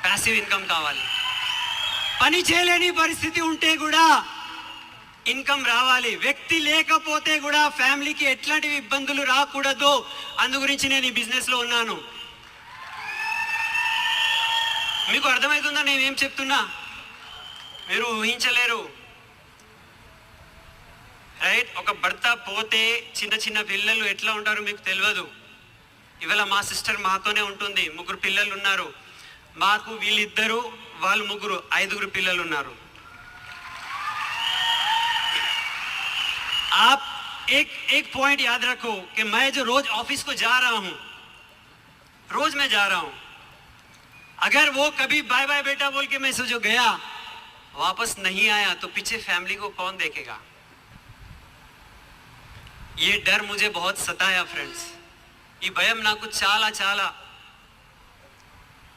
Passive income కావాలి. పని చేయలేని పరిస్థితి ఉంటే కూడా ఇన్కమ్ రావాలి. వ్యక్తి లేకపోతే కూడా ఫ్యామిలీకి ఎట్లాంటి ఇబ్బందులు రాకూడదు. అందు గురించి నేను ఈ బిజినెస్లో ఉన్నాను. మీకు అర్థమవుతుందా నేనేం చెప్తున్నా? మీరు ఊహించలేరు, రైట్? ఒక భర్త పోతే చిన్న చిన్న పిల్లలు ఎట్లా ఉంటారో మీకు తెలియదు. ఇవాళ మా సిస్టర్ మాతోనే ఉంటుంది, 3 పిల్లలు ఉన్నారు. మాకు వీళ్ళిద్దరు, వాళ్ళు 3, 5 పిల్లలు ఉన్నారు. आप एक पॉइंट याद रखो कि मैं जो रोज ऑफिस को जा रहा हूं, रोज मैं जा रहा हूं, अगर वो कभी बाय बाय बेटा बोल के मैं से जो गया वापस नहीं आया तो पीछे फैमिली को कौन देखेगा? ये डर मुझे बहुत सताया फ्रेंड्स. ఈ భయం నాకు చాలా చాలా